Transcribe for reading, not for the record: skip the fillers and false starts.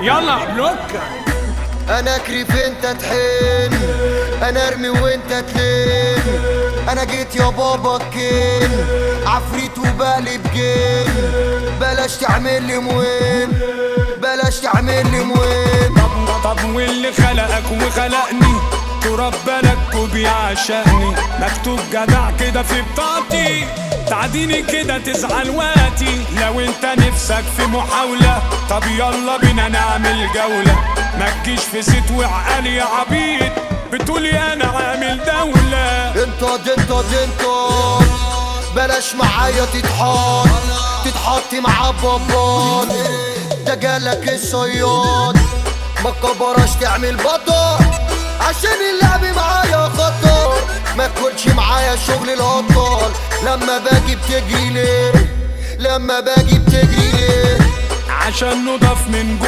يلا بلوكة. انا اكرف انت تحن، انا ارمي وانت تلين. انا جيت يا بابا الكين، عفريت وبقلب جن. بلاش تعمل لي مهم، بلاش تعمل لي مهم. طب واللي خلقك وخلقني تراب بالك وبيعشقني، مكتوب جدع كده في بطاقتي، تعديني كده تزعل وقتي. لو انت نفسك في محاولة طب يلا بينا نعمل جولة، ما تجيش في زيت وعقال يا عبيد بتقولي انا عامل دولة. انت بلاش معايا تتحط مع بابات. ده جالك الصياد ما تكبرش تعمل بطل، عشان اللعب معايا خطر. ما تكونش معايا شغل الهطال، لما باجي بتجري ليه؟ لما باجي بتجري ليه؟ عشان نضاف من جوه.